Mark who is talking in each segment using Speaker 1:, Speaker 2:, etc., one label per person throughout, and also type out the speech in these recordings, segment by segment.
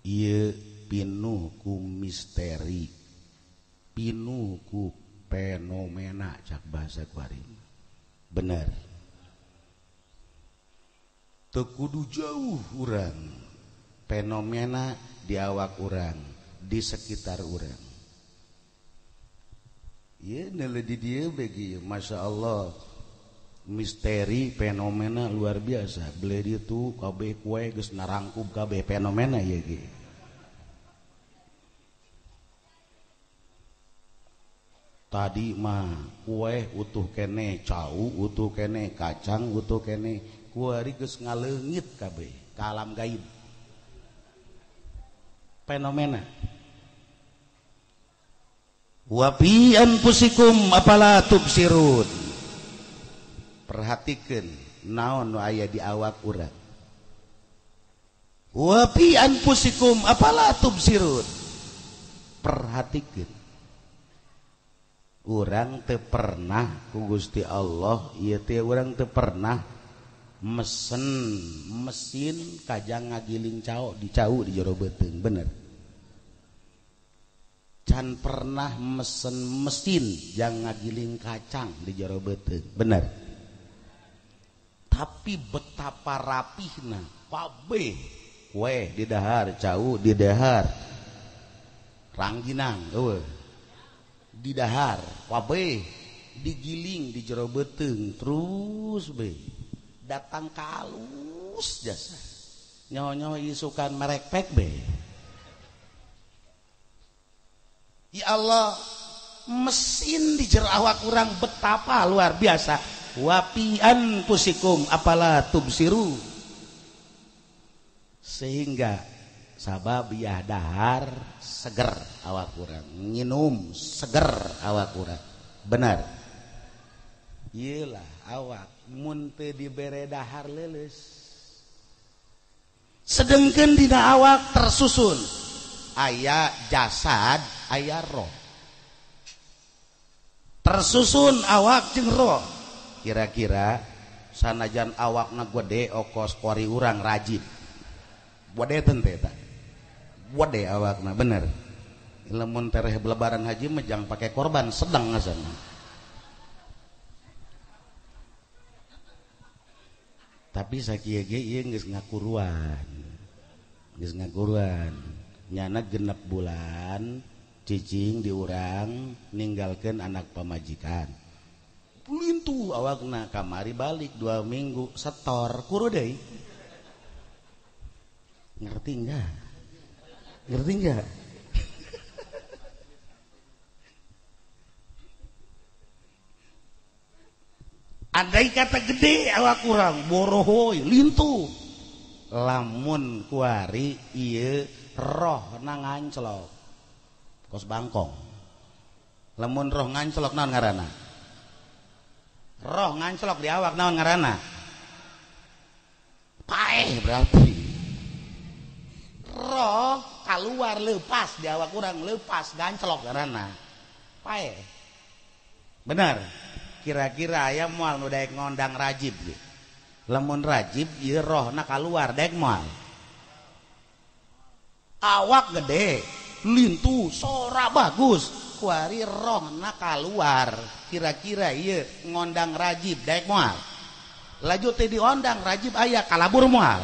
Speaker 1: ieu pinuh ku misteri, pinuh ku fenomena cak bahasa kuarim. Bener. Teu kudu jauh urang. Fenomena di awak urang, di sekitar urang. Ieu neuleuh di dieu begi, masya Allah. Misteri fenomena luar biasa. Beli itu kabeh kue geus narangkub kabeh fenomena ya ge. Tadi mah kue utuh kene cau, utuh kene kacang, utuh kene kuari geus ngaleungit kabeh ka alam gaib. Fenomena. Wa fi anfusikum afala tubsirun. Perhatikeun naon nu aya di awak urang. Wa fi anfusikum afala tubsirun. Perhatikeun. Urang teu pernah ku Gusti Allah, ieu teh urang teu pernah mesen mesin kajang ngagiling cau di jero beuteung, bener. Can pernah mesen mesin jang ngagiling kacang di jero beuteung, bener. Tapi betapa rapihna kabeh kue di dahar cau di dahar rangginang eueuh di dahar kabeh digiling di jero beuteung terus be datang kalus jasa nyonya isukan merek pek be. Ya Allah, mesin di jero awak urang betapa luar biasa. Wa fi anfusikum afala tubsiru. Sehingga sabab ya dahar seger awak urang, nginum seger awak urang. Benar. Iyalah awak mun teu dibere dahar leuleus. Sedengkeun dina awak tersusun aya jasad, aya roh. Tersusun awak jeung roh. Kira-kira sanajan awakna gede okos kuari urang rajin. Gede teh eta. Gede awakna bener. Lamun tereh lebaran haji mah jang pake korban sedang ngasana. Tapi sakieu ge ieu geus ngakuruan. Geus ngakuruan. Nyana 6 bulan cicing di urang ninggalkeun anak pamajikan. Lintu awakna kamari balik 2 minggu setor kuru deui. Ngerti enggak? Ngerti enggak? Andai kata gede awak urang borohoy lintu. Lamun kuari ieu roh nanganclok. Kos bangkong. Lamun roh nganclok naon ngaranna? Roh nganclok di awak naon ngaranna? Paeh berarti. Roh keluar leupas di awak urang leupas ganclok ngaranna. Paeh. Benar. Kira-kira aya moal nu daek ngondang rajib ge. Lamun rajib ieu rohna keluar daek moal. Awak gede, lintu, sora bagus. Kuari rohna keluar. Kira-kira ieu ngondang rajib daek moal. Laju teh diondang rajib aya kalabur moal.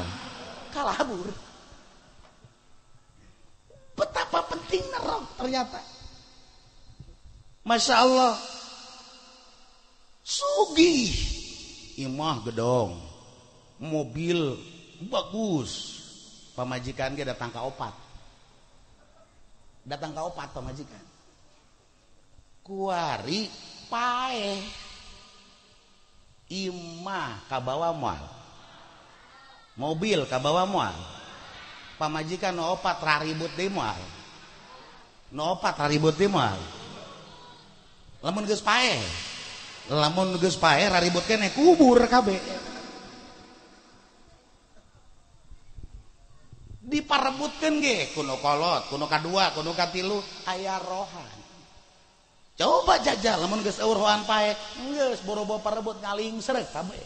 Speaker 1: Kalabur. Betapa pentingnya roh ternyata. Masya Allah. Sugih. Imah gedong. Mobil bagus. Pamajikan ge datang ka opat. Datang ka opat pamajikan. Kuari paeh. Imah kabawa moal. Mobil kabawa moal. Pamajikan no opat raribut deui moal. No opat raribut deui moal. Lamun geus paeh. Lamun geus paeh raribut keneh kubur kabeh. Diparebutkeun ge kuno kolot, kuno kadua, kuno katilu aya rohan. Coba jajal lamun geus eueuh rohan paeh, geus boro-boro parebut ngaling sreg kabeh.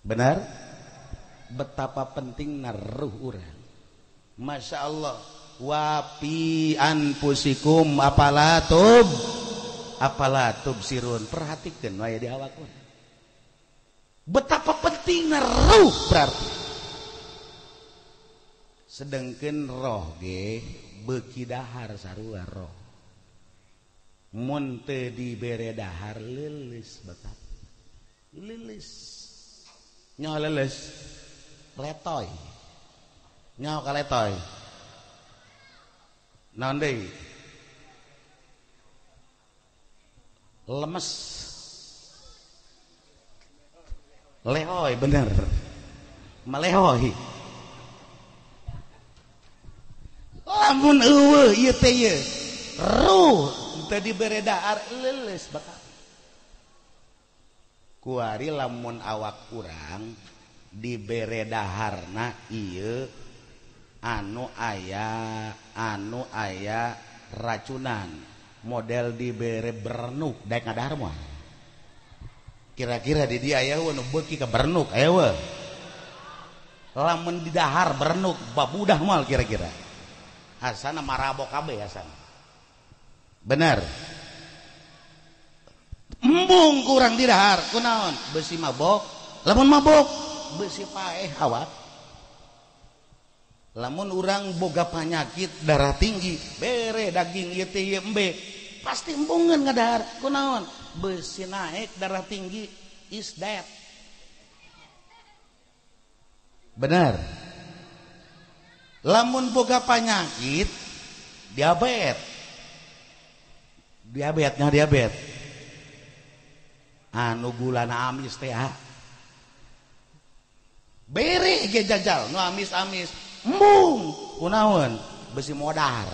Speaker 1: Benar? Betapa pentingna ruh urang. Masya Allah. Wapi anfusikum apalatub sirun. Perhatikan waya di awak. Betapa pentingnya ruh berarti. Sedangkan roh ge beuki dahar sarua roh. Mun teu dibere dahar leuleus betap. Leuleus. Nyaho leuleus? Letoy. Nyaho ka letoy. Naon deui? Lemes. Lehoy bener. Malehoy. Lamun eueuh ieu teh ieu. Ruh teu dibere dahar leuleus bakal. Kuari lamun awak urang dibere daharna ieu anu aya racunan model dibere bernuk daek ngadahar moal. Kira-kira di dia aya nu beuki ka bernuk aya we. Lamun didahar bernuk babudah moal kira-kira. Asana marabok kabeh asana. Bener. Embung kurang didahar kunaon? Beusi mabok. Lamun mabok beusi paeh awak. Lamun urang boga penyakit darah tinggi bere daging ieu teh ieu embe pasti embungeun ngadahar kunaon? Beusi naik darah tinggi is dead. Bener. Lamun boga penyakit diabetes anu gulana amis teh bere ge jajal nu amis-amis embung kunaon beusi modar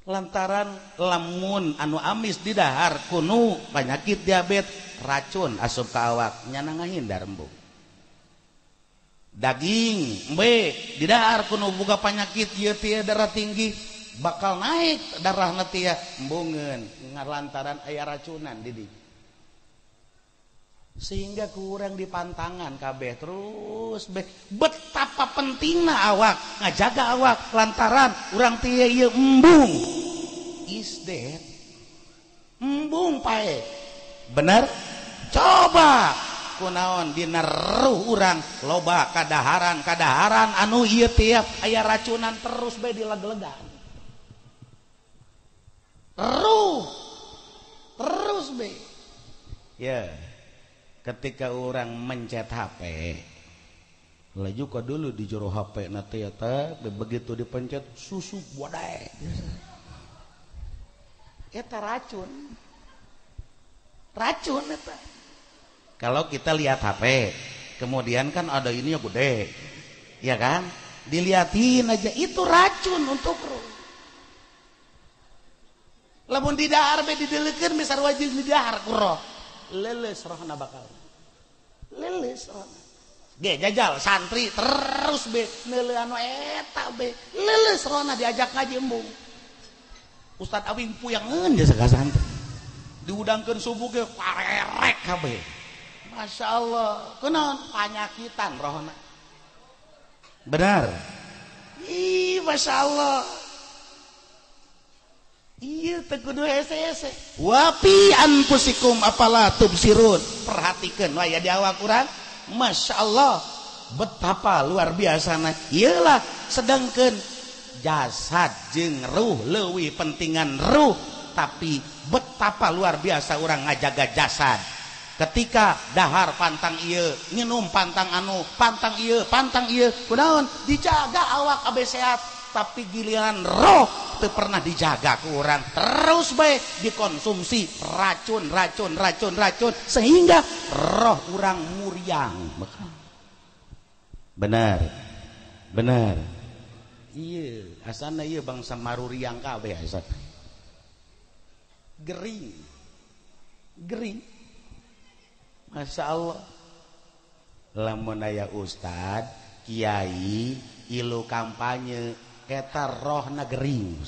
Speaker 1: lantaran lamun anu amis didahar kunu penyakit diabetes racun asup ka awak nyana ngahindar embung. Daging embe didahar kuno boga penyakit ieu teh darah tinggi bakal naik darahna teh embungeun ngalantaran aya racunan di dieu. Sehingga kurang dipantangan kabeh terus betapa pentingna awak ngajaga awak lantaran urang teh ieu embung is dead. Embung pae. Bener? Coba kunaon dina ruh urang loba kadaharan anu ieu teh aya racunan terus bae dileg-legan. Ruh terus bae. Ya. Ketika orang mencet HP, laju ka dulu di jero HP na teh begitu dipencet susu bodai. Eta racun. Racun eta. Kalau kita lihat HP, kemudian kan ada ini yang gede, ya kan? Diliatin aja, itu racun untuk ruh. Lamun di dahar be didelekeun misar wajib di dahar ku roh. Leuleus rohna bakal. Leuleus rohna. Ge jajal santri terus be neuleuh anu eta be. Leuleus rohna diajak ngaji embung. Ustad Awing puyangeun geus ka santri. Diudangkeun subuh ge parerek kabeh. Masya Allah, kunaon panyakitan rohna. Benar. Ih, Masya Allah. Iya, tekudu hese-hese. Wapi anfusikum apala tubsirun. Perhatikan, waya di awak urang. Masya Allah, betapa luar biasana. Iyalah, sedangkan jasad jeung ruh leuwih pentingan ruh, tapi betapa luar biasa orang ngajaga jasad. Ketika dahar pantang ieu nginum pantang anu pantang ieu kunaon dijaga awak abe sehat tapi giliran roh teu pernah dijaga ku urang terus bae dikonsumsi racun sehingga roh urang muriang. Benar iya asana ieu bangsa maruriang kabeh asana gering Masya Allah. Lamun aya ustad, kiai, ilu kampanye, eta rohna gering.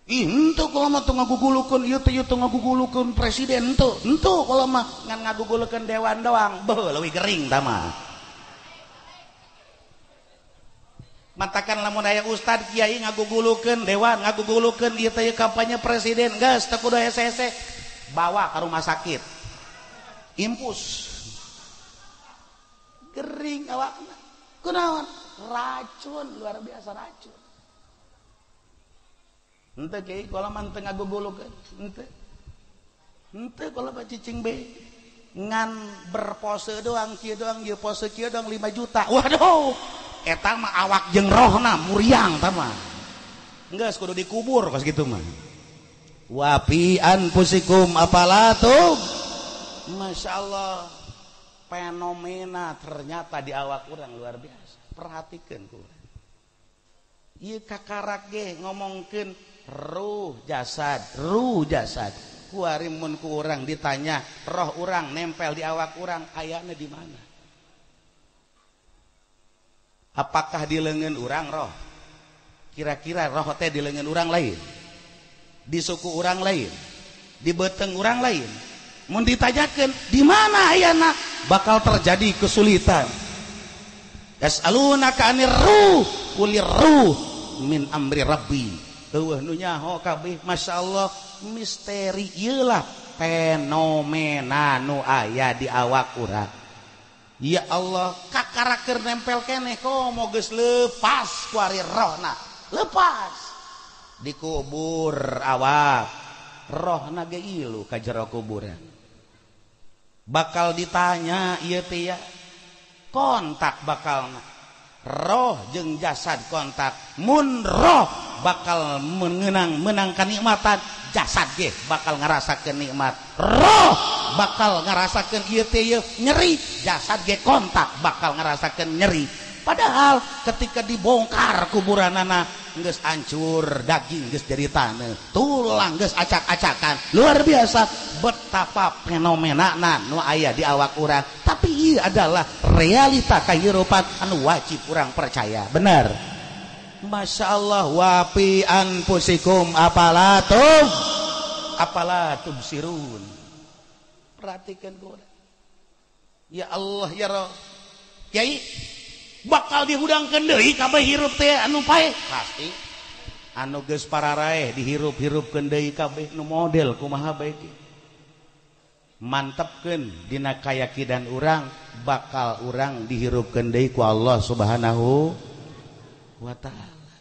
Speaker 1: Henteu kalau mah teu ngagugulukeun ieu teh teu ngagugulukeun presiden henteu kalau mah ngan ngagugulukeun dewan doang beuh leuwih gering tah mah. Matakan lamun aya ustad kiai ngagugulukeun dewan ngagugulukeun ieu teh kampanye presiden geus teu kudu hese-hese bawa ka rumah sakit impus gering awakna kunaon racun luar biasa racun. Ente kiai kalau manteng ngagugulukeun ente kalau mah cicing be ngan berpose doang kieu doang ieu pose kieu doang 5 juta waduh eta mah awak jeung rohna muriang tah mah geus kudu dikubur kos kitu mah. Wa fi anfusikum apalatum masyaallah fenomena ternyata di awak urang luar biasa perhatikeun ku urang ieu kakarak ge ngomongkeun ruh jasad kuari mun ku urang ditanya roh urang nempel di awak urang ayana di mana? Apakah di leungeun urang roh? Kira-kira roh teh di leungeun urang lain, di suku urang lain, di beuteng urang lain. Mun ditanyakeun di mana ayana bakal terjadi kesulitan. Yas'alunaka 'anir ruh qulir ruh min amri rabbi. Eueuh nu nyaho kabeh masyaallah misteri ieu lah fenomena nu aya di awak urang. Ya Allah kakaraker nempel keneh komo geus leupas ku ari rohna leupas dikubur awak rohna ge ilu ka jero kuburan bakal ditanya ieu teh ya kontak bakalna roh jeung jasad kontak mun roh bakal menang kanikmatan jasad ge bakal ngarasakeun nikmat roh bakal ngarasakeun ieu teh nyeri jasad ge kontak bakal ngarasakeun nyeri padahal ketika dibongkar kuburanana geus hancur daging geus jadi taneuh tulang geus acak-acakan luar biasa betapa fenomenana nu aya di awak urang tapi ieu adalah realita kahirupan anu wajib urang percaya bener. Masya Allah wa fi anfusikum apalatum sirun perhatikan ku ya Allah ya Roh Kiai bakal dihudangkeun deui kabeh hirup teh anu pae pasti anu geus pararaeh dihirup-hirupkeun deui kabeh nu model kumaha bae mantepkeun dina kayakinan urang bakal urang dihirupkeun deui ku Allah Subhanahu wa ta'ala.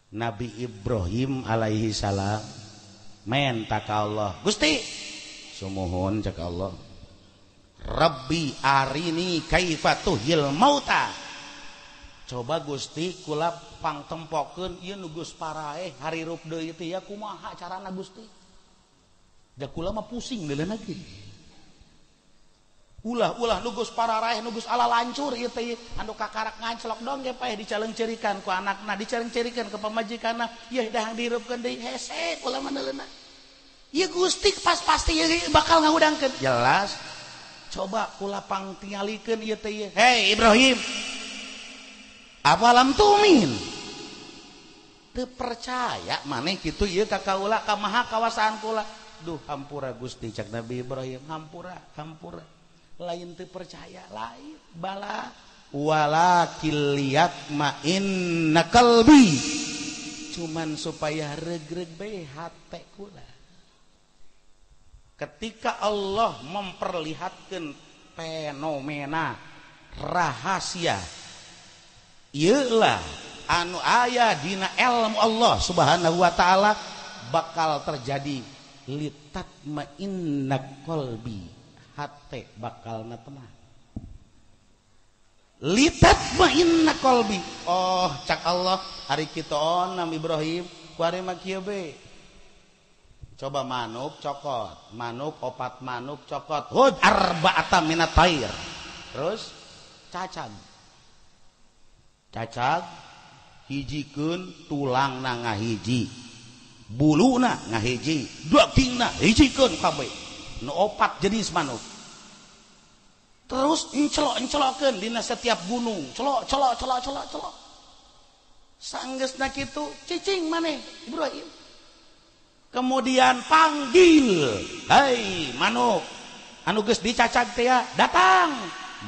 Speaker 1: Nabi Ibrahim alaihi salam menta ka Allah Gusti sumuhun cek Allah Rabbi arini kaifa tuhil mauta coba Gusti kula pangtempokeun ieu nu geus paraeh harirup deui teh ya kumaha carana Gusti da kula mah pusing leuleuh ge ulah nugus pararaeh nugus ala lancur ieu teh anu kakarak nganclok dong ge paeh dicaleungceurikeun ku anakna dicaleungceurikeun ke pamajikanna ieu dahang dirupkeun deui hese kula mah neuleuhna ieu Gusti pasti ieu bakal ngahudangkeun jelas coba kula pangtingalikeun ieu teh hei Ibrahim apalam tumin teu percaya maneh kitu ieu ka kaula ka maha kawasaan kula duh hampura Gusti cak Nabi Ibrahim hampura lain teu percaya lain bala walakil yatma'inna qalbi cuman supaya regreg bae hate kula ketika Allah memperlihatkan fenomena rahasia ieulah anu aya dina ilmu Allah Subhanahu wa taala bakal terjadi litatma'inna qalbi hate bakal tenang litatma'inna qalbi oh cak Allah hari kita onam Ibrahim kuari mah kieu be coba manuk cokot manuk opat manuk cokot hud arba'ata minat tair terus cacag hijikeun tulangna ngahiji buluna ngahiji dagingna hijikeun kabeh nu opat jenis manuk terus encelok-encelokeun dina setiap gunung celok sanggeusna kitu cicing maneh Ibrahim kemudian panggil, hei manuk anu geus dicacag teh datang,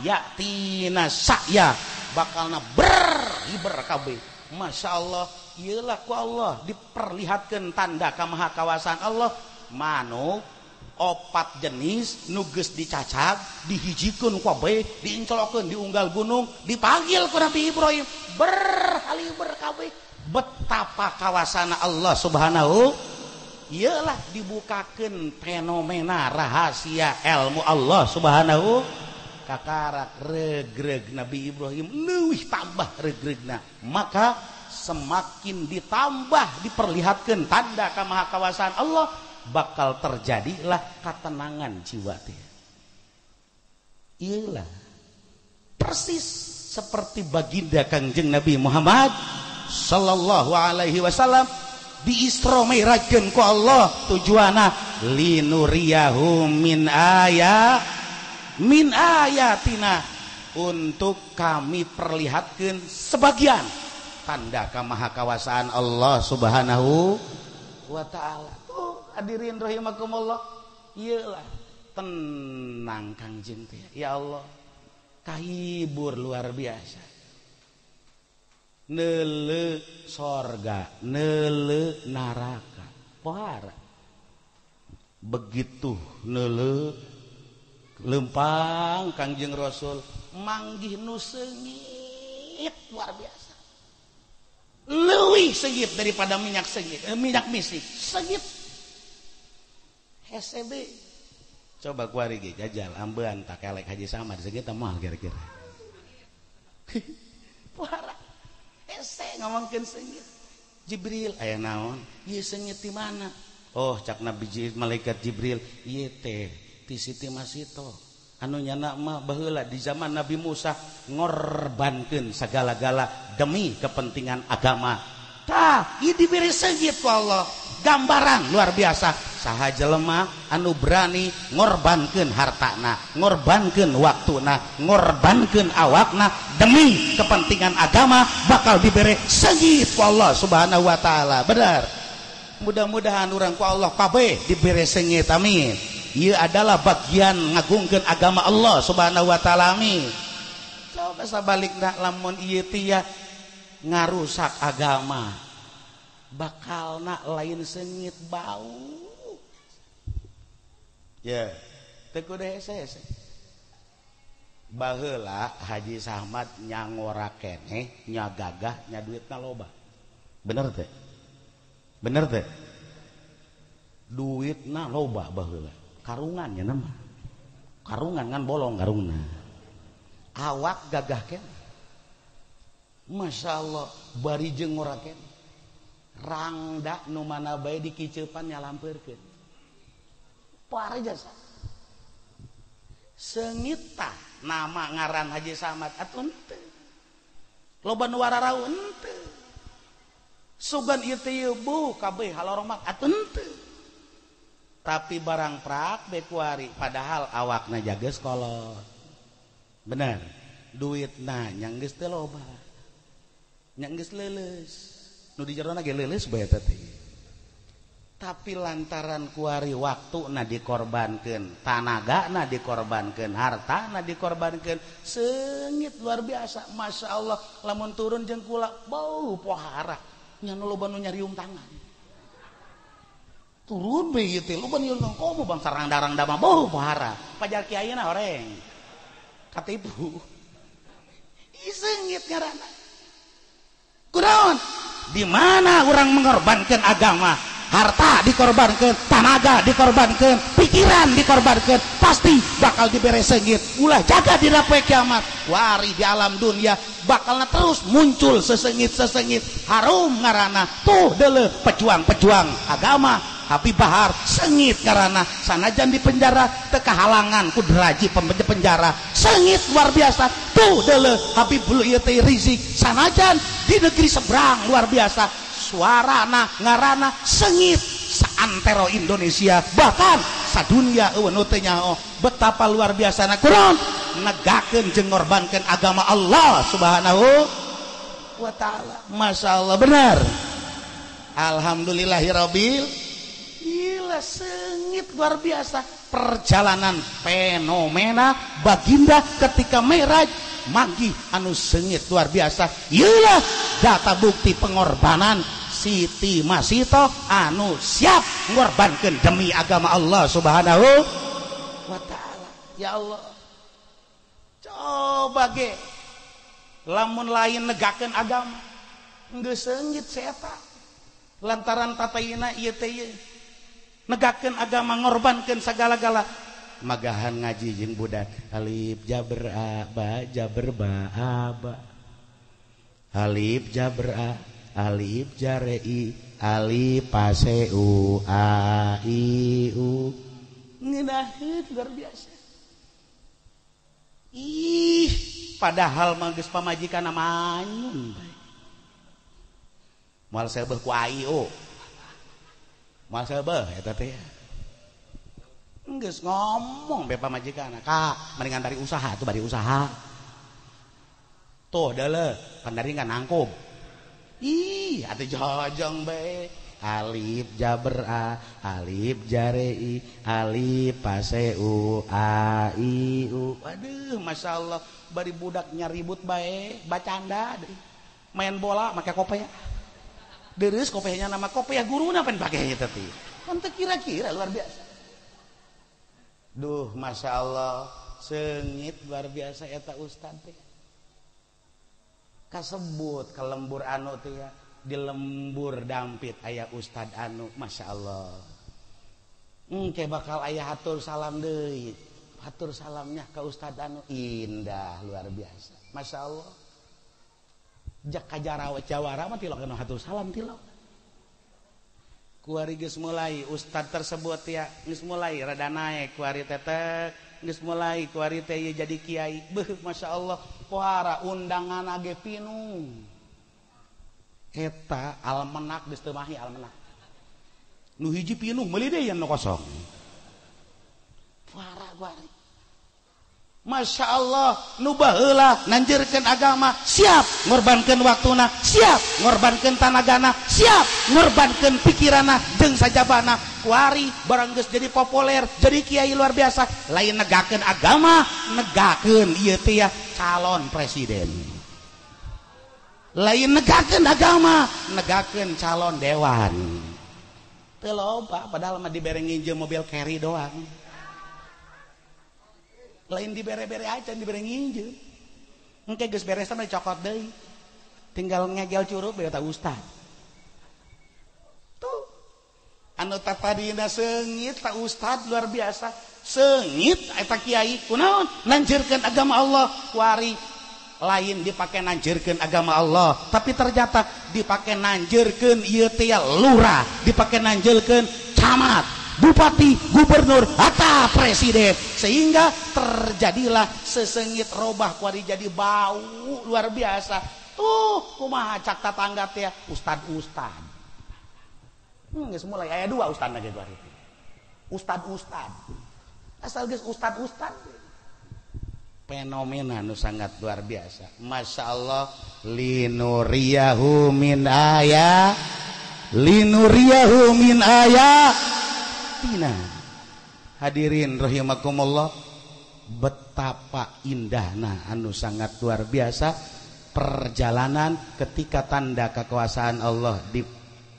Speaker 1: yatina saya bakalna berhiber kabeh. Masya Allah, iyalah ku Allah diperlihatkan tanda kamahakawasan Allah. Manuk opat jenis nu geus dicacag dihijikeun kabeh, diincolokeun di unggal gunung, dipanggil ku Nabi Ibrahim, berhaliber kabeh. Betapa kawasana Allah Subhanahu. Iyalah dibukakeun fenomena rahasia ilmu Allah Subhanahu. Kakarak regreg Nabi Ibrahim leuwih tambah regregna, maka semakin ditambah diperlihatkan tanda kamahakawasan Allah, bakal terjadilah ketenangan jiwa teh. Iyalah persis seperti baginda Kangjeng Nabi Muhammad sallallahu alaihi wasallam di Isra Mi'rajkeun ku Allah, tujuana linuriyahu min ayatina, untuk kami perlihatkan sebagian tanda kamahakawasaan Allah Subhanahu wa ta'ala. Hadirin rahimakumullah, iyalah tenang Kangjeng teh, ya Allah kahibur luar biasa. Neule sorga, neule naraka, pohara begitu neule lempang Kangjeng Rasul manggih nu seungit luar biasa, leuwih seungit daripada minyak misik seungit. SCB coba kuari ge jajal ambean tak elek Haji Samad seungit moal kira-kira pohara ese ngomongkeun seungit. Jibril aya naon ieu seungit di mana? Oh cak Nabi malaikat Jibril, ieu teh ti Siti Masito anu nyana mah baheula di zaman Nabi Musa ngorbankeun sagala-gala demi kepentingan agama. Tah ieu diberi seungit ku Allah, gambaran luar biasa saha jelema anu berani ngorbankeun hartana, ngorbankeun waktuna, ngorbankeun awakna demi kepentingan agama, bakal diberi seungit ku Allah Subhanahu wa taala. Benar, mudah-mudahan urang ku Allah kabeh diberi seungit, amin. Ieu adalah bagian ngagungkeun agama Allah Subhanahu wa taala, amin. Coba sabalikna lamun ieu teh ngarusak agama, bakalna lain seungit bau. Ya, teu kudu hese-hese. Baheula Haji Samad nyangora keneh, nya gagah, nya duitna loba. Bener teh? Bener teh? Duitna loba baheula. Karungannya nama karungan ngan bolong karungna, awak gagah ken, Masya Allah bari jeung ngora ken, rangda nu mana bae dikiceupan nyalampeurkeun pare jasa seungit tah nama ngaran Haji Samad atuh henteu, loba nu wararau henteu, sugan ieu teh bu kabeh halorong atuh henteu. Tapi barang prak bekuari padahal awakna jages kolot. Bener, duitna nya geus teu loba, nya geus leuleus, nu di jerona ge leuleus bae teh. Tapi lantaran kuari waktuna dikorbankeun, tanagana dikorbankeun, hartana dikorbankeun, seungit luar biasa. Masya Allah, lamun turun jeung kula bau pohara, nya nu loba nu nyarium tangan. Turun bae teh loba nyieun komo bang sarang darang dama bau pohara. Pajar kiayeuna horeng katipu. Ih seungit ngaranna. Kunaon? Di mana urang mengorbankan agama, harta dikorbankan, tenaga dikorbankan, pikiran dikorbankan, pasti bakal diberi seungit. Ulah jaga dina poe kiamat. Wari di alam dunia bakalna terus muncul seseungit-seseungit harum ngaranna. Tuh deuleu pejuang-pejuang agama Habib Bahar seungit karena sanajan di penjara teu kahalangan ku deraji penjara seungit luar biasa. Tuh deuleu Habibul ieu teh Rizik sanajan di negeri seberang luar biasa suarana ngarana seungit saantero Indonesia bahkan sadunia eueun teh nyaho. Betapa luar biasana kunaon negakeun jeung ngorbankeun agama Allah Subhanahu wa taala. Masyaallah benar. Alhamdulillahirabbil sengit luar biasa. Perjalanan fenomena baginda ketika Mi'raj manggih anu sengit luar biasa. Iyalah data bukti pengorbanan Siti Masito anu siap ngorbankeun demi agama Allah Subhanahu wa ta'ala. Ya Allah, coba ge lamun lain negakeun agama geus seungit seeta lantaran tatayeuna ieu teh negakeun agama ngorbankeun sagala-gala. Magahan ngaji jeung budak alif jabr a ba jabr ba aba alif jabr a alif jare i alif pase u a i u ngeunaheun luar biasa. Ih, padahal mah geus pamajikanna manyun bae. Moal seubeuh ku ai o. Moal seubeuh eta teh. Geus ngomong be pamajikanna, "Kak, mendingan bari usaha tuh, bari usaha." Tuh deuleuh, kan dari ngan nangkum. Ih, atuh jojong bae. Alif jabr a, alif jare i, alif pase u a i u. Aduh, masyaallah, bari budak nyaribut bae, bacanda deui. Main bola make kopea. Deres kopehnya nama kopea guruna pen pake eta teh. Kan teu kira-kira luar biasa. Duh, masya Allah, sengit luar biasa eta ustad teh. Kasebut ke lembur anu teh ya, di lembur dampit aya ustad anu, masya Allah. Engke bakal aya hatur salam deui. Hatur salamnya ke ustad anu indah luar biasa, masya Allah. Jak kajarawa jawara mah tilokeun hatur salam tilau. Kuari geus mulai ustad tersebut ya geus mulai rada naek kuari tetek geus mulai kuari teh jadi kiai beuh masyaallah pohara undangan age pinuh eta almanak geus teu mahi almanak nu hiji pinuh meuli deui anu kosong pohara kuari masya Allah nu baheula nanjeurkeun agama siap ngorbankeun waktuna siap ngorbankeun tanagana siap ngorbankeun pikiranna jeung sajabana kuari barang geus jadi populer jadi kiai luar biasa lain negakeun agama negakeun ieu teh ya calon presiden lain negakeun agama negakeun calon dewan teu loba padahal mah dibere nginjil mobil carry doang lain dibere-bere aja dibere nginjil engke geus beres mah dicokot deui tinggal ngegel curup beta ustad tuh anu tapadina seungit ta ustad luar biasa seungit eta kiai kunaon nanjeurkeun agama Allah kuari lain dipake nanjeurkeun agama Allah tapi ternyata dipake nanjeurkeun ieu teh lurah dipake nanjeurkeun camat bupati, gubernur, atau presiden sehingga terjadilah sesengit robah kuari jadi bau luar biasa tuh kumaha cak tatangga teh ustad geus mulai aya dua ustad lagi kuari ustad asal geus ustad fenomena nu sangat luar biasa masya Allah linuriyahu min ayatina. Hadirin rahimakumullah, betapa indahna anu sangat luar biasa perjalanan ketika tanda kekuasaan Allah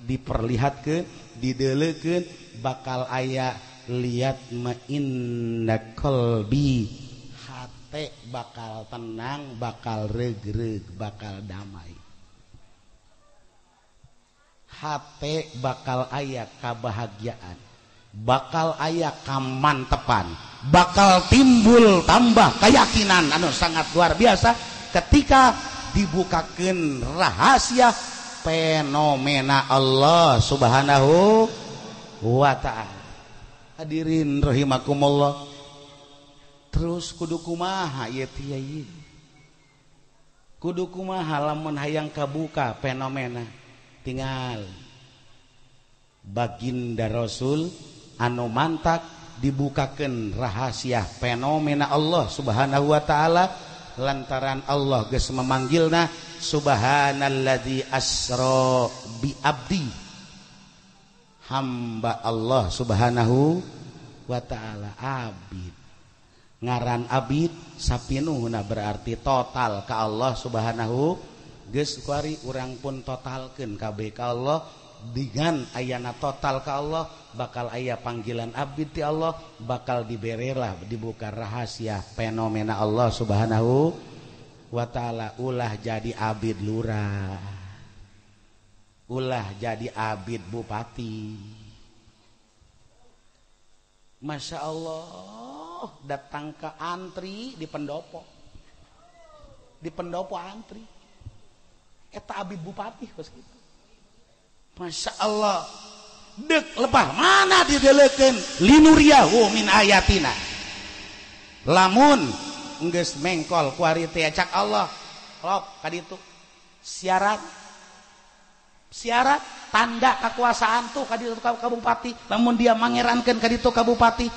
Speaker 1: diperlihatkeun dideuleukeun bakal aya liat ma inna qalbi hate bakal tenang bakal regreg bakal damai hate bakal aya kabahagiaan bakal aya kamantepan bakal timbul tambah keyakinan anu sangat luar biasa ketika dibukakeun rahasia fenomena Allah Subhanahu wa ta'ala. Hadirin rahimakumullah, terus kudu kumaha ieu teh ieu kudu kumaha lamun hayang kabuka fenomena tinggal baginda Rasul anu mantak dibukakeun rahasia fenomena Allah Subhanahu wa ta'ala lantaran Allah geus memanggilna subhanalladzi asra bi abdi hamba Allah subhanahu wa ta'ala. Abid ngaran abid sapinuhna berarti total ka Allah subhanahu. Geus kuari urang pun totalkeun kabeh ka Allah. Dengan ayana total ka Allah bakal aya panggilan abid ti Allah, bakal diberelah dibuka rahasia fenomena Allah subhanahu wa ta'ala. Ulah jadi abid lurah, ulah jadi abid bupati. Masya Allah, datang ke antri di pendopo, antri eta abid bupati kos gitu. Masya Allah, dek lebah mana didelekeun linuriyahu min ayatina. Lamun geus mengkol kuari teh cak Allah lok kaditu syarat tanda kekuasaan tuh kaditu ka bupati. Lamun dia mangerankeun kaditu ka bupati,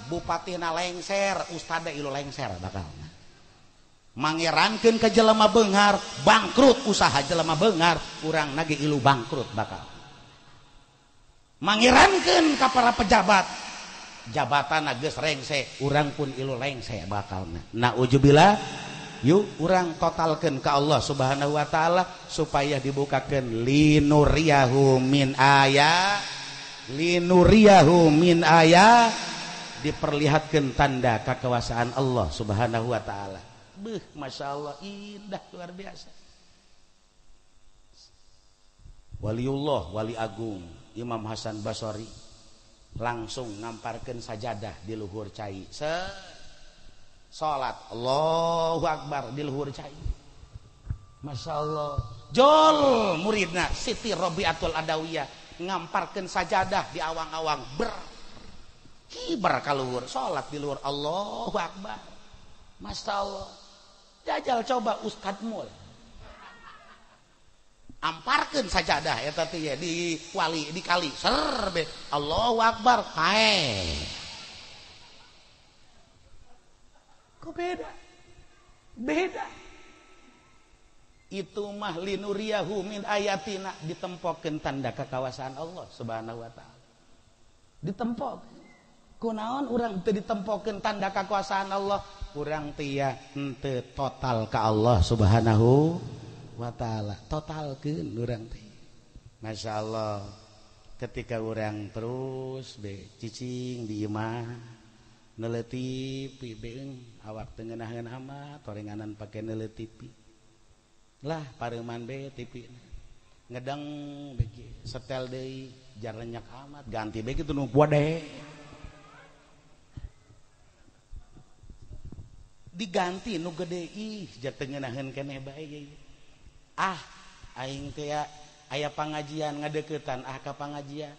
Speaker 1: bupatina lengser, ustada ilu lengser bakal mangerankeun ke jelema beunghar, bangkrut usaha jelema beunghar, urang nage ilu bangkrut bakal. Mangerankeun ka para pejabat, jabatan geus rengse, urang pun ilu lengse bakalna. Nauzubillah, yuk urang totalkeun ka Allah subhanahu wa ta'ala supaya dibukakeun linuriyahu min aya, diperlihatkeun tanda kekuasaan Allah subhanahu wa ta'ala. Masya Allah, indah luar biasa. Waliullah, wali agung Imam Hasan Basori langsung ngamparkeun sajadah di luhur cai. Salat Allahu Akbar di luhur cai. Masya Allah. Jol muridna Siti Robiatul Adawiyah ngamparkeun sajadah di awang-awang kibar ka luhur, salat di luhur Allahu Akbar. Masya Allah. Jajal coba Ustadz Mul amparkeun sajadah eta teh ya di wali di kali serbe Allahu Akbar kae. Kok beda itu mah linuriyahu min ayatina, ditempokeun tanda kekuasaan Allah subhanahu wa ta'ala. Ditempokeun kunaon urang teu ditempokeun tanda kekuasaan Allah, urang teh ya henteu total ka Allah subhanahu wa ta'ala. Totalkeun urang teh. Masya Allah, ketika urang terus cicing di imah neletipi beung awak teu ngeunaheun amat torenganan pake neletipi lah pareuman tipi ngedeng beki setel deui jar renyak amat ganti beki teu nu puade diganti nu gede ih jar teu ngeunaheun keneh bae aing teh aya pangajian ngadeuketan ka pangajian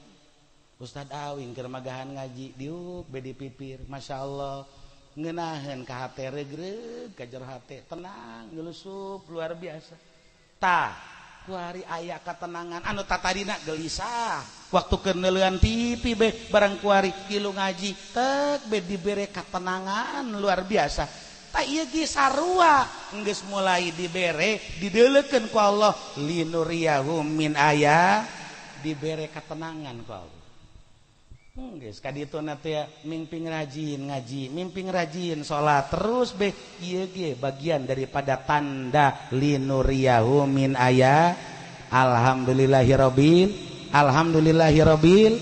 Speaker 1: Ustad Awing keur magahan ngaji diuk bedi pipir. Masya Allah ngeunaheun ka hate regreg ka jero hate tenang ngelusup luar biasa. Tah kuari aya katenangan anu tatadina gelisah waktu keuneuleun tipi barang kuari kilu ngaji tek dibere katenangan luar biasa. Tak ieu ge sarua geus mulai dibere dideulekeun ku Allah linuriyahu min aya, dibere katenangan ku Allah. Geus kadituna teh mimping rajin ngaji, mimping rajin salat terus ieu ge bagian daripada tanda linuriyahu min aya. Alhamdulillahirabbil alamin.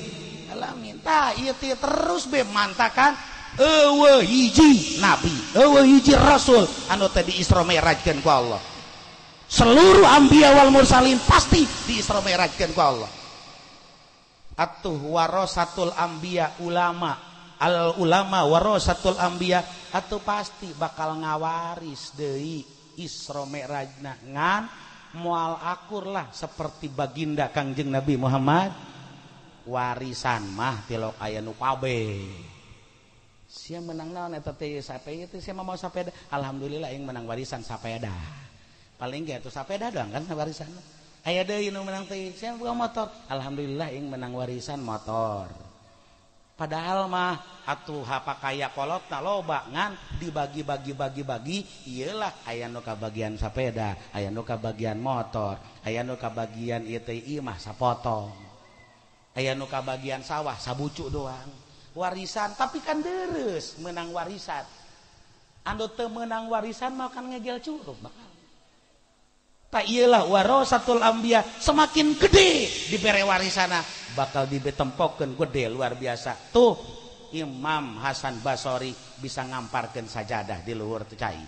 Speaker 1: Tah ieu teh terus mantakan eueuh hiji nabi, eueuh hiji rasul anu teh di Isra Mi'rajkeun ku Allah. Seluruh anbiya wal mursalin pasti di Isra Mi'rajkeun ku Allah. Atuh warasatul anbiya ulama, al ulama warasatul anbiya, atuh pasti bakal ngawaris deui Isra Mi'rajna ngan moal akur lah seperti baginda Kangjeng Nabi Muhammad. Warisan mah tilok aya nu pabe. Sia menang naon eta teh sape teh sia mau sapeda. Alhamdulillah yang menang warisan sapeda. Paling ge atuh sapeda doang kan warisan. Aya deui nu menang teh sia boga motor. Alhamdulillah yang menang warisan motor. Padahal mah atuh hapakaya kolotna loba ngan dibagi-bagi iyalah aya nu kabagian sapeda, aya nu kabagian motor, aya nu kabagian ieu teh mah sapotong. aya nu kabagian sawah sabucu doang warisan tapi kan deres menang warisan anu teu menang warisan mah kan ngegel curug bakal tak iyalah warasatul anbiya semakin gede dibere warisana bakal dibetempokeun gede luar biasa tuh Imam Hasan Basori bisa ngamparkeun sajadah di luhur teu cai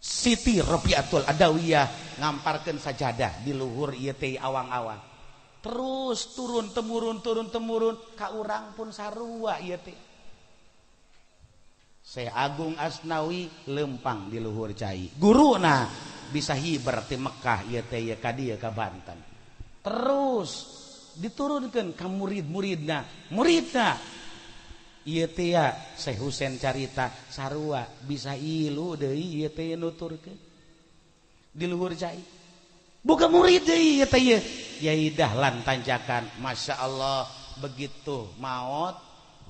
Speaker 1: Siti Rabiatul Adawiyah ngamparkeun sajadah di luhur ieu teh awang-awang terus turun temurun ka urang pun sarua ieu teh Syekh Agung Asnawi lempang di luhur cai guruna bisa hiber ti Mekah ieu teh ieu ka dieu ka Banten terus diturunkeun ka muridna ieu teh ya Syekh Husain carita sarua bisa ilu deui ieu teh nuturkeun di luhur cai boga murid deui ieu teh ieu Yai Dahlan Tanjakan Masya Allah begitu maot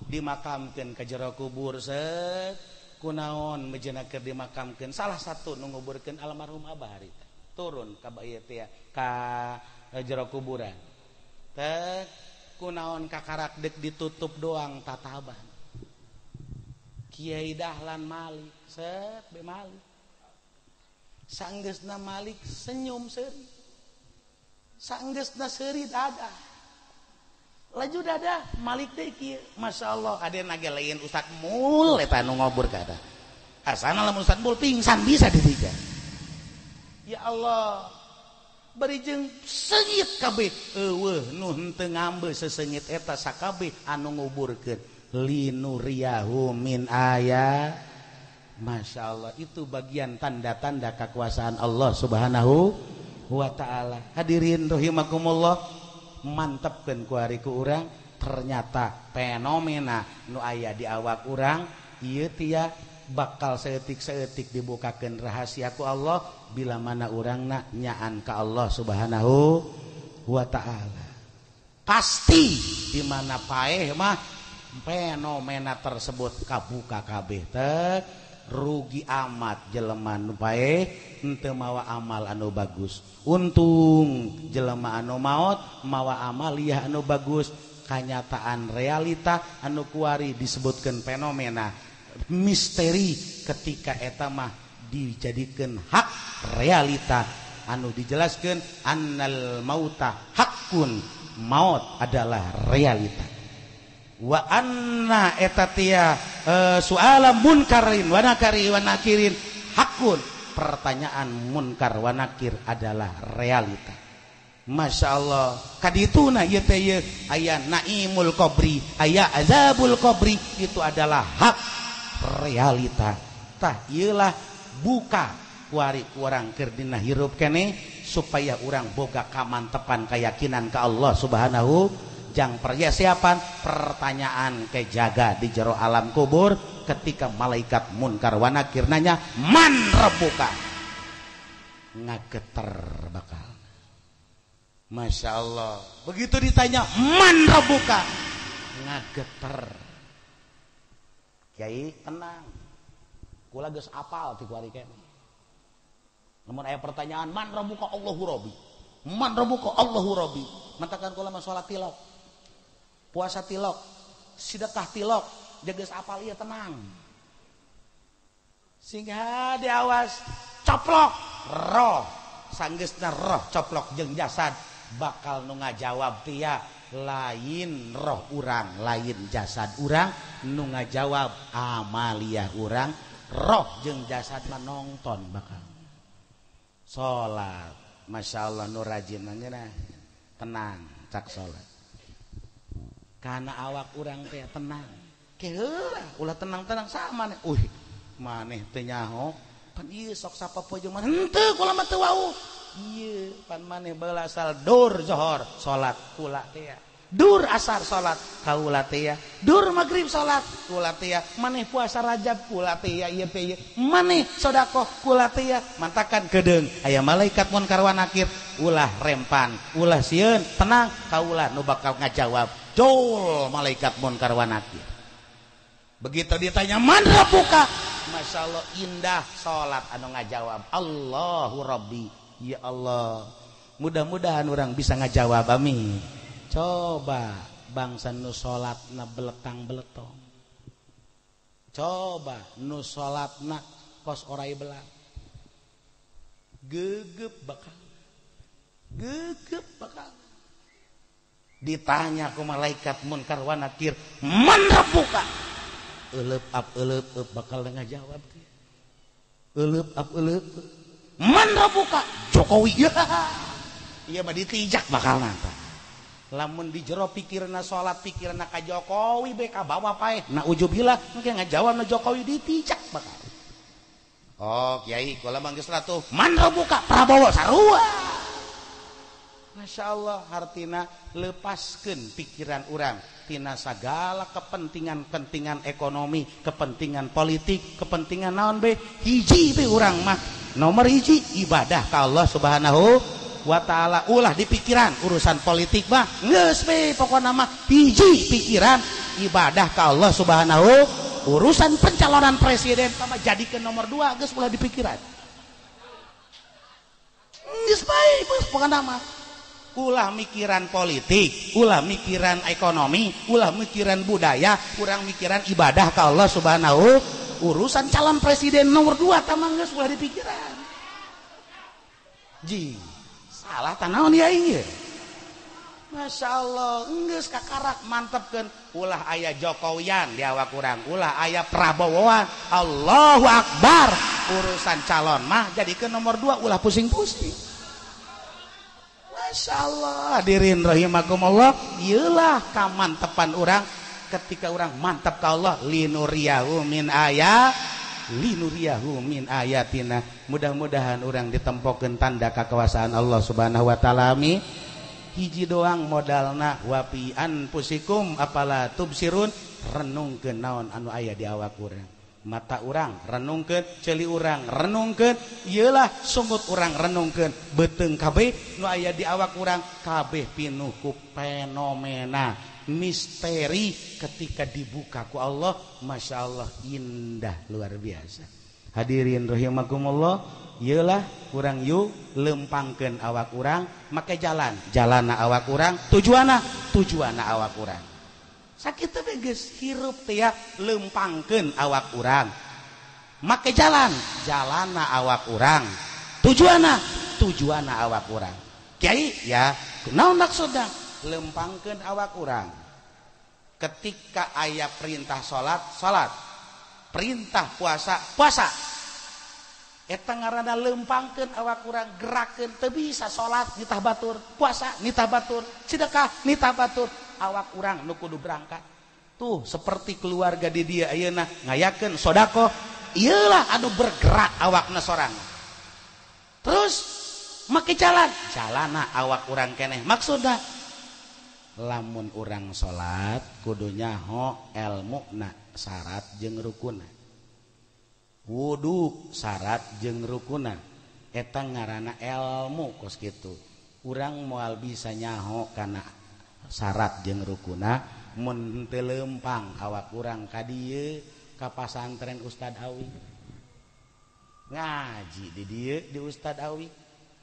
Speaker 1: dimakamkeun ka jero kubur set kunaon mejena keur dimakamkeun salah satu nu nguburkeun almarhum Abah harita turun ka ieu teh ka jero kuburan teh kunaon kakarak dek ditutup doang tataban Kiai Dahlan Malik set be Malik sanggeusna Malik senyum seuri sanggeusna seuri dadah laju dadah Malik teh kieu Masya Allah aden age lain Ustad Mul eta nu ngobur ka eta asana lamun Ustad Mul pingsan bisa ditiga ya Allah bari jeung seungit kabeh eueuh nu henteu ngambe seseungit eta sakabeh anu nguburkeun linuriyahu min aya Masya Allah itu bagian tanda-tanda kekuasaan Allah Subhanahu wa ta'ala hadirin rahimakumullah mantepkeun ku ari ku urang ternyata fenomena nu aya di awak urang ieu tia bakal saeutik-saeutik dibukakeun rahasia ku Allah bila mana urangna nyaan ka Allah Subhanahu wa ta'ala pasti di mana paeh mah fenomena tersebut kabuka kabeh teh rugi amat jelema nu paeh henteu mawa amal anu bagus untung jelema anu maot mawa amaliyah anu bagus kanyataan realita anu kuari disebutkeun fenomena misteri ketika eta mah dijadikeun hak realita anu dijelaskeun annal mauta hakun maut adalah realita wa anna eta tia suala munkarin wa nakirin hakun pertanyaan munkar wa nakir adalah realita Masya Allah kadituna ieu teh aya naimul qabri aya azabul qabri itu adalah hak realita tah ieulah buka kuari urang keur dina hirup keneh supaya urang boga kamantepan keyakinan ka Allah Subhanahu jang persiapan pertanyaan kejaga di jero alam kubur ketika malaikat munkar wa nakir nanya man rabbuka ngageter bakal Masya Allah begitu ditanya man rabbuka ngageter Kiai tenang kula geus apal ti kuari keneh lamun aya pertanyaan man rabbuka Allahu rabbi man rabbuka Allahu rabbi matakan kula mah salat tilak puasa tilok sedekah tilok jageus apal ieu tenang sehingga diawas coplok roh sanggeusna roh coplok jeung jasad bakal nu ngajawab tia lain roh urang lain jasad urang nu ngajawab amaliyah urang roh jeung jasad mah nongton bakal salat Masya Allah nu rajin manehna tenang cak salat karena awak urang teh tenang keheula ulah tenang-tenang sama nih maneh teh nyaho pan ieu sok sapopo jeung maneh henteu kula mah teu wau ieu pan maneh baheula asal dur zohor salat kula teh dur asar salat kaula teh dur magrib salat kula teh maneh puasa Rajab kula teh ieu teh maneh sedekah kula teh mantakan kedeung aya malaikat munkar wa nakir ulah rempan ulah sieun tenang kaula nu bakal ngajawab jol malaikat munkar wa nakir begitu ditanya man rabbuka Masya Allah indah salat anu ngajawab Allahu rabbi ya Allah mudah-mudahan orang bisa ngajawab amin coba bangsa nu salatna belekang beletong, coba nu salatna kos orai belang, gegep bakal ditanya ku malaikat munkar wa nakir, man rabbuka, eleup bakal ngajawab teh, eleup man rabbuka, Jokowi. Iya mah ditijak bakal nata. Lamun di jero pikirna salat, pikirna ka Jokowi be ka bawa pae, na ujubillah engke ngajawab na Jokowi ditijak bakal. Oh kiai kula manggeus ratu, man rabbuka, Prabowo sarua. Masya Allah, artina lepaskeun pikiran urang tina sagala kepentingan ekonomi, kepentingan politik, kepentingan naon be, hiji be urang mah nomor hiji ibadah ka Allah Subhanahu wa ta'ala. Ulah di pikiran urusan politik mah geus be, pokona mah hiji pikiran ibadah ka Allah Subhanahu. Urusan pencalonan presiden sama jadikeun nomor 2 geus ulah di pikiran, geus bae pokona mah. Ulah mikiran politik, ulah mikiran ekonomi, ulah mikiran budaya, kurang mikiran ibadah ka Allah Subhanahu. Urusan calon presiden nomor 2 tamang geus ulah dipikiran. Ji, salah tanaon ya ieu. Masya Allah, geus kakarak mantepkeun. Ulah aya Jokowian di awak urang, ulah aya Prabowoan. Allahu Akbar. Urusan calon mah jadikeun nomor 2 ulah pusing-pusing. Masya Allah, hadirin rahimakumullah, iyalah kamantepan orang ketika orang mantap ka Allah, linuriyahu min ayatina. Mudah-mudahan orang ditempokeun tanda kekuasaan Allah Subhanahu wa taala. Hiji doang modalna, wa fi anfusikum apala tubsirun, renungkeun naon anu aya di awak urang. Mata urang renungkeun, ceuli urang renungkeun, ieulah sungut urang renungkeun, beuteung kabeh nu aya di awak urang kabeh pinuh ku fenomena misteri ketika dibuka ku Allah. Masya Allah, indah luar biasa. Hadirin rahimakumullah, ieulah urang yuk lempangkeun awak urang, make jalanna awak urang, tujuanna awak urang. Sakit teh geus hirup teh ya, lempangkeun awak urang, make jalanna awak urang, tujuanna awak urang. Kiai ya kunaon maksudna lempangkeun awak urang? Ketika aya perintah salat, perintah puasa, eta ngaranna lempangkeun awak urang, gerakkeun. Teu bisa salat nitah batur, puasa nitah batur, sedekah nitah batur, awak urang nu kudu berangkat. Tuh seperti keluarga di dia ayeuna ngayakeun sodako, iyalah anu bergerak awakna sorang. Terus make jalanna awak urang keneh. Maksudna lamun urang salat kudu nyaho elmuna syarat jeung rukunna, wudu syarat jeung rukunna, eta ngaranna ilmu. Kos kitu urang moal bisa nyaho kana syarat jeung rukuna, mun teu lempang awak urang ka dieu ka pasantren Ustad Awi, ngaji di dieu di Ustad Awi,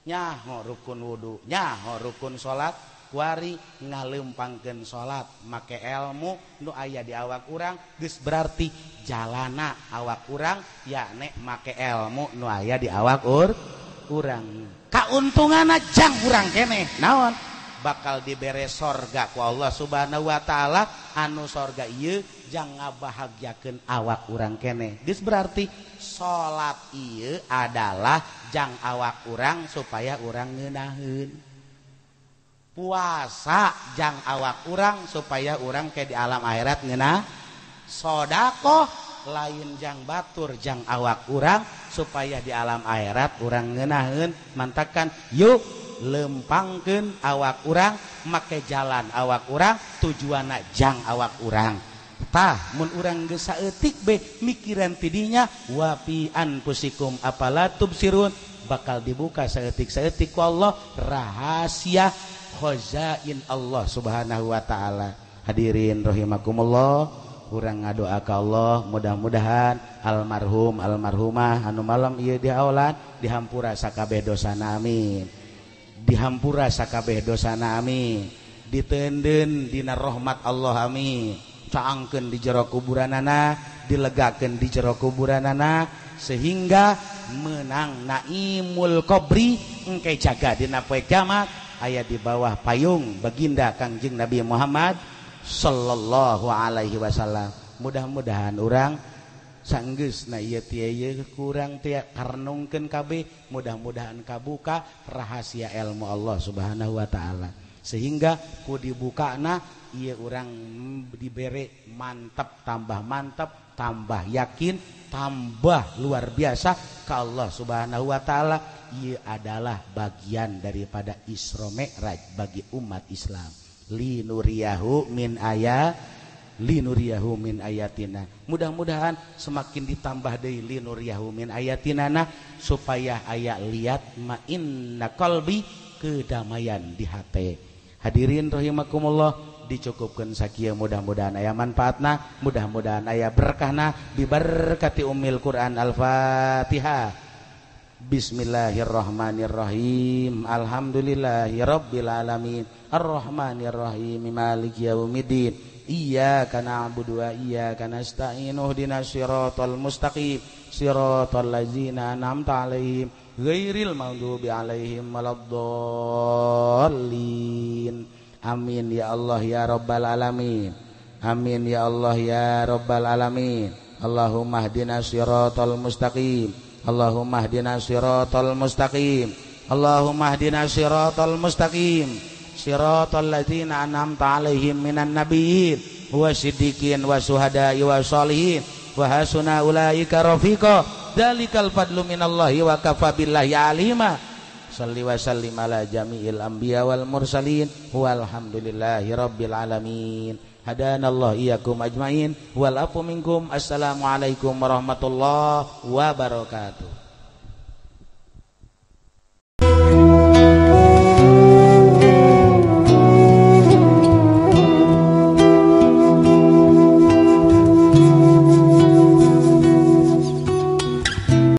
Speaker 1: nyaho rukun wudu, nyaho rukun salat, kuari ngalempangkeun salat, make ilmu nu aya di awak urang, geus berarti jalana awak urang yakni make ilmu nu aya di awak urang. Kauntunganna jang urang keneh naon? Bakal dibere sorga ku Allah Subhanahu wa taala, anu sorga ieu jang ngabahagiakeun awak urang keneh. Geus berarti salat ieu adalah jang awak urang supaya urang ngeunaheun, puasa jang awak urang supaya urang ke di alam akhirat ngeunah, sedekah lain jang batur jang awak urang supaya di alam akhirat urang ngeunaheun. Mantakan yuk lempangkeun awak urang, make jalan awak urang, tujuanna jang awak urang. Tah mun urang geus saeutik be mikiran tidinya, wa fi anfusikum afala tubsirun, bakal dibuka saeutik-saeutik ku Allah rahasia khazain Allah Subhanahu wa taala. Hadirin rahimakumullah, urang ngadoa ka Allah mudah-mudahan almarhum almarhumah anu malam ieu di aulad dihampura sakabeh dosana amin, dihampura sakabeh dosana amin, ditenden dina rahmat Allah amin, caangkeun di jero kuburanana, dilegakeun di jero kuburanana sehingga menang naimul qabri engke jaga dina poe kiamat aya di bawah payung baginda Kangjeng Nabi Muhammad sallallahu alaihi wasallam. Mudah-mudahan urang sanggeusna ieu teh kurang teh karnungkeun kabeh, mudah-mudahan kabuka rahasia ilmu Allah Subhanahu wa taala sehingga ku dibukana ieu urang dibere mantap tambah yakin tambah luar biasa ka Allah Subhanahu wa taala. Ieu adalah bagian daripada Isra Mi'raj bagi umat Islam. Linuriyahu min ayatina. Mudah-mudahan semakin ditambah deui linuriyahu min ayatinana supaya aya liat ma inna qalbi kedamaian di hate. Hadirin rahimakumullah, dicukupkeun sakieu mudah-mudahan aya manfaatna, mudah-mudahan aya berkahna biberkati Ummil Quran. Al-Fatihah. Bismillahirrahmanirrahim. Alhamdulillahirabbil alamin. Arrahmanirrahim. Maliki yaumiddin. Iyyaka na'budu wa iyyaka nasta'in. Ihdinas siratal mustaqim. Siratal ladzina an'amta 'alaihim ghairil maghdubi 'alaihim waladdallin. Amin ya Allah ya rabbal alamin. Amin ya Allah ya rabbal alamin. Allahumma ihdinas siratal mustaqim. Allahumma ihdinas siratal mustaqim. Allahumma ihdinas siratal mustaqim. Siratal ladzina an'amta 'alaihim minan nabiyyin wasiddiqin wasuhada'i wassalihin wa hasuna ulaika rafiqa. Dzalikal fadlu minallahi wa kafa billahi alima. Shalli wa sallim ala jami'il anbiya wal mursalin walhamdulillahi rabbil alamin. Hadanallahu iyyakum ajmain wal afu minkum. Assalamualaikum warahmatullahi wabarakatuh.